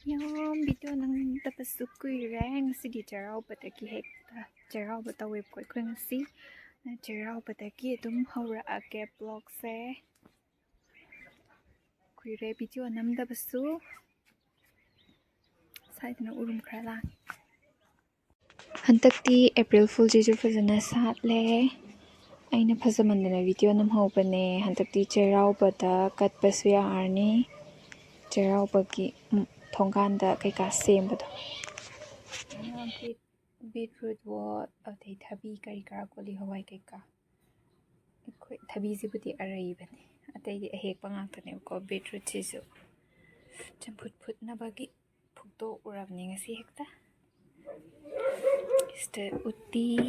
Yom video nang tapasuk kuireng si di Cheiraoba taki hekta Cheiraoba tawib ko kung si Cheiraoba taki tum hora ake blog se kuire video nam tapasu sai na urum krala hantakti April Fool ji fazana sat le aina phasamandana video nam hobane hantakti Cheiraoba da katpasu ya arni Cheiraoba ki thongkanda kaika sembado beetroot what atai thabi kari kara koli hawai kaika ekhoi thabi sibudi arai bane atai di ahek pangaktane ko beetroot sisu champut phut na bagi phukto urabni ngasi hekta este utti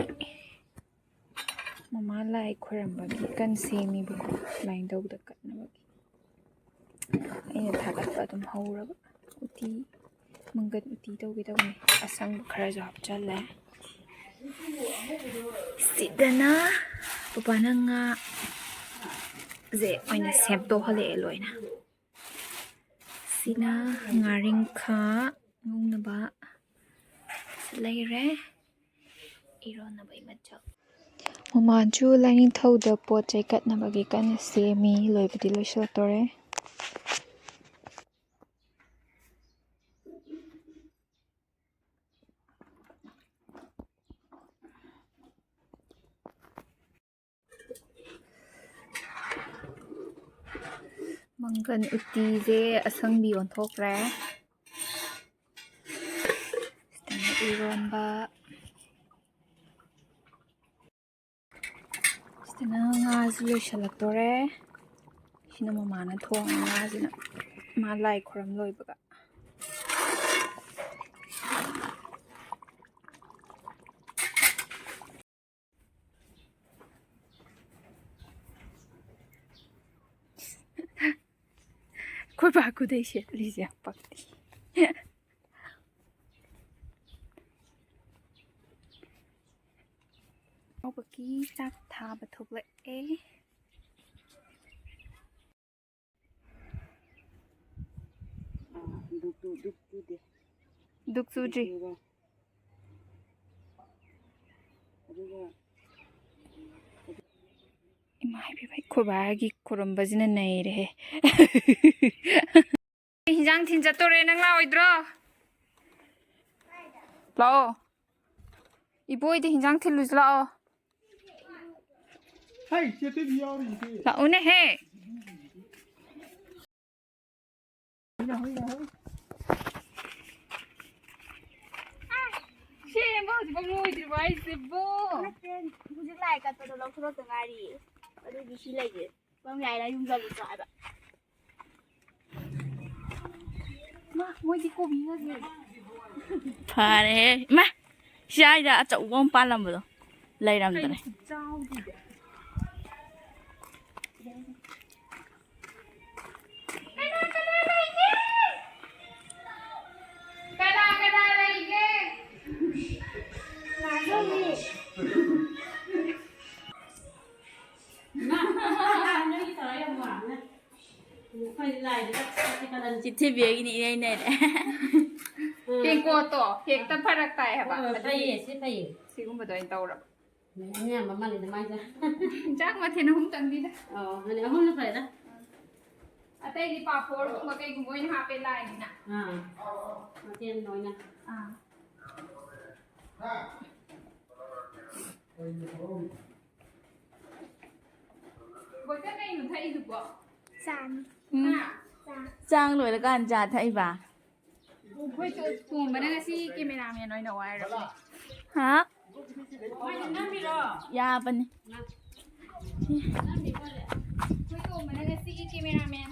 mama lai khoram bagi kan semi buko line dog da katna bagi aina thagat ba dum hauraba utti mangan utti tawni asang khara jo hapchale sidana pupana nga ze oina semto hale loina sina ngaring kha ngungnaba leire irona bai machak mamanchu lining thoda pot chai katna bagi kan semi loibadi loislatore Manggan uti je asangbi onthokre stana ironba stana nga zulu shalaktore sina mamana thong nga zina ma lai khoram loibaga Koi ba ku dei she lizia pakti Obaki chak tha bathokle e duk suji imai bi bai ko ba gi korom bazina nei re hinjang thin jatore nang la oidro lao iboi de hinjang thil luz lao hai chete bi auri ke la une he Shemo bang moi di bai se bo Hujik lai kat pada lau surat tengari. Aduh di sini lagi. Bang yai lah yung jalan tu ada. ma moi di ko bi ga ge Pare, mah. Siapa dah acak uang palam betul. Lai ram tu. chao di Citti biar ini ini. Heng ko to, heng ta pharak tai ha ba. Phải phải Sigum ba do in tawra. nha mà mình thì mai ra Jak ma thena hum tang di da. mình không nó phải đó Atai di papor ma kai gumoi na ha pe lai ni na. mà tiền nói nè Bo ta nei nu thai du bo. San. Trang rồi là các anh già thấy bà Khoi to tu ma na si cameraman noi na wai ra. Hả? ya bên Khoi to ma na si cameraman.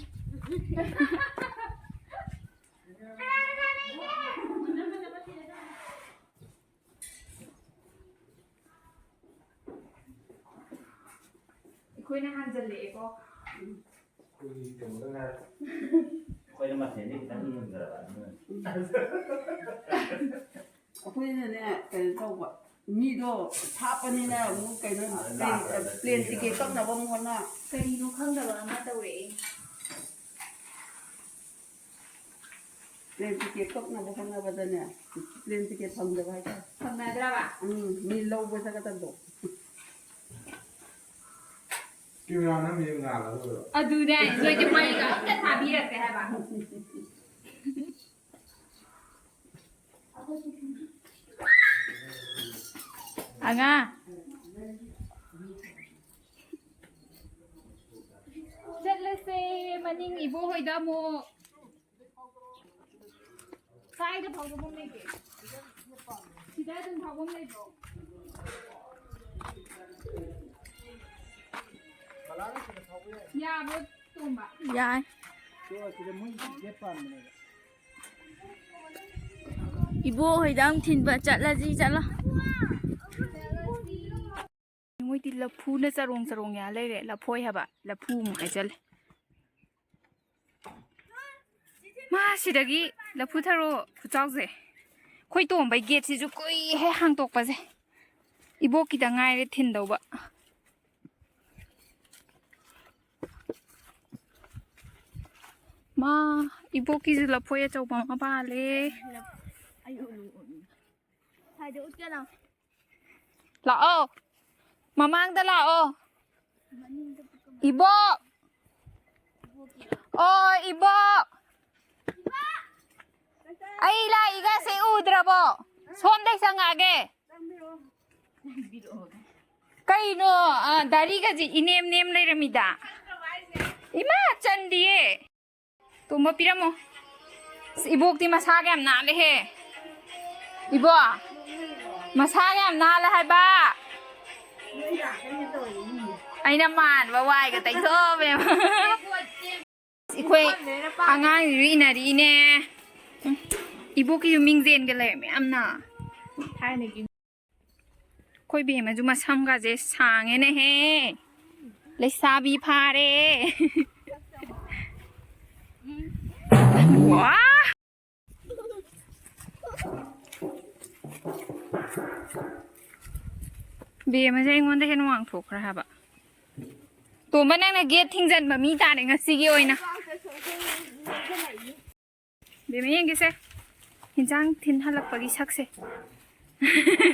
Khoi na han jale ko. Quay mặt thế thì ta nhìn rồi bạn Aku ini ni kayak tahu pak. Ni do apa ni na mu kayak plane tiket tak na bom mana. Kari no khang da ba ma tawre. Plane ticket ꯀꯛꯅꯕ ꯍꯣꯠꯅꯕꯗꯅꯦ plane ticket ꯐꯪꯗꯕ ꯍꯥꯏꯇꯥꯔꯦ ꯐꯪꯅꯗ꯭ꯔꯕ ꯃꯤ ꯂꯧꯕ ꯆꯠꯀꯗꯕꯗꯣ ꯀꯦꯃꯦꯔꯥꯅ ꯃꯤꯌꯦꯡ ꯉꯥꯜꯂꯒ ꯑꯗꯨꯅꯦ ꯅꯣꯏꯗꯤ ꯃꯩꯒ ꯑꯝꯇ ꯊꯥꯕꯤꯔꯛꯇꯦ ꯍꯥꯏꯕ ꯑꯉꯥꯡ ꯆꯠꯂꯁꯦ ꯃꯅꯤꯡ ꯏꯕꯣꯍꯣꯏꯗ ꯑꯃꯨꯛ ꯀꯥꯏꯗ ꯐꯥꯎꯕꯝ ꯂꯩꯒꯦ ꯁꯤꯗ ꯑꯗꯨꯝ ꯐꯥꯎꯕꯝ ꯂꯩꯕ꯭ꯔꯣ ꯌꯥꯕ꯭ꯔꯣ ꯇꯣꯝꯕ ꯌꯥꯏ ꯏꯕꯣꯍꯣꯏꯗꯪ ꯊꯤꯟꯕ ꯆꯠꯂꯁꯤ ꯆꯠꯂꯣ ꯃꯣꯏꯗꯤ ꯂꯐꯨꯅ ꯆꯔꯣꯡ ꯆꯔꯣꯡ ꯌꯥ ꯂꯩꯔꯦ ꯂꯐꯣꯏ ꯍꯥꯏꯕ ꯂꯐꯨ ꯑꯃꯨꯛ ꯍꯥꯏꯖꯜꯂꯦ ꯃꯥ ꯁꯤꯗꯒꯤ ꯂꯐꯨ ꯊꯔꯣ ꯈꯨꯆꯥꯎꯁꯦ ꯑꯩꯈꯣꯏ ꯇꯣꯝꯕꯩ ꯒꯦꯠꯁꯤꯁꯨ ꯀꯨꯏꯍꯦ ꯍꯥꯡꯇꯣꯛꯄꯁꯦ ꯏꯕꯣꯛꯀꯤꯗ ꯉꯥꯏꯔꯦ ꯊꯤꯟꯗꯧꯕ ꯃꯥ ꯏꯕꯣꯛꯀꯤꯁꯨ ꯂꯐꯣꯏ ꯑꯆꯧꯕ ꯑꯃ ꯄꯥꯜꯂꯦ ꯂꯥꯛꯑꯣ ꯃꯃꯥꯡꯗ ꯂꯥꯛꯑꯣ 이보! 이보! ꯑꯩ ꯂꯥꯛꯏꯒꯁꯦ ꯎꯗ꯭ꯔꯕꯣ? ꯁꯣꯝꯗꯩ ꯆꯪꯉꯛꯑꯒꯦ. ꯀꯩꯅꯣ ꯗꯥꯔꯤꯒꯁꯦ ꯏꯅꯦꯝ ꯅꯦꯝ ꯂꯩꯔꯝꯃꯤꯗ. 이마 ꯆꯟꯗꯤꯌꯦ. ꯇꯨꯝꯕ ꯄꯤꯔꯝꯃꯣ. 이보ꯛꯇꯤ ꯃꯁꯥꯒ ꯌꯥꯝ ꯅꯥꯜꯂꯦꯍꯦ. 이보! ꯃꯁꯥꯒ ꯌꯥꯝ ꯅꯥꯜꯂꯦ ꯍꯥꯏꯕ. ꯑꯩꯅ ꯃꯥꯟꯕ ꯋꯥꯏꯒ ꯇꯩꯊꯣꯛꯑꯃꯦꯕ. ꯑꯩꯈꯣꯏ ꯑꯉꯥꯡꯁꯤꯁꯨ ꯏꯅꯔꯤꯅꯦ. 이보ꯛꯀꯤꯁꯨ ꯃꯤꯡꯖꯦꯟꯒ ꯂꯩꯔꯝꯃꯦ ꯌꯥꯝꯅ. ꯊꯥꯏꯅꯒꯤ ꯑꯩꯈꯣꯏ ꯕꯦꯝꯃꯁꯨ ꯃꯁꯝꯒꯁꯦ ꯁꯥꯡꯉꯦꯅꯦꯍꯦ. ꯂꯩꯁꯥꯕꯤ ꯐꯥꯔꯦ. ꯋꯥ! ꯕꯦꯝꯃꯁꯦ ꯑꯩꯉꯣꯟꯗ ꯍꯦꯟꯅ ꯋꯥꯡꯊꯣꯛꯈ꯭ꯔꯦ ꯍꯥꯏꯕ. ꯇꯣꯝꯕ ꯅꯪꯅ ꯒꯦꯠ ꯊꯤꯡꯖꯟꯕ ꯃꯤ ꯇꯥꯔꯦ ꯉꯁꯤꯒꯤ ꯑꯣꯏꯅ. ꯕꯦꯝꯃ ꯌꯦꯡꯒꯦꯁꯦ. ꯏꯟꯖꯥꯡ ꯊꯤꯟ ꯍꯜꯂꯛꯄꯒꯤ ꯁꯛꯁꯦ.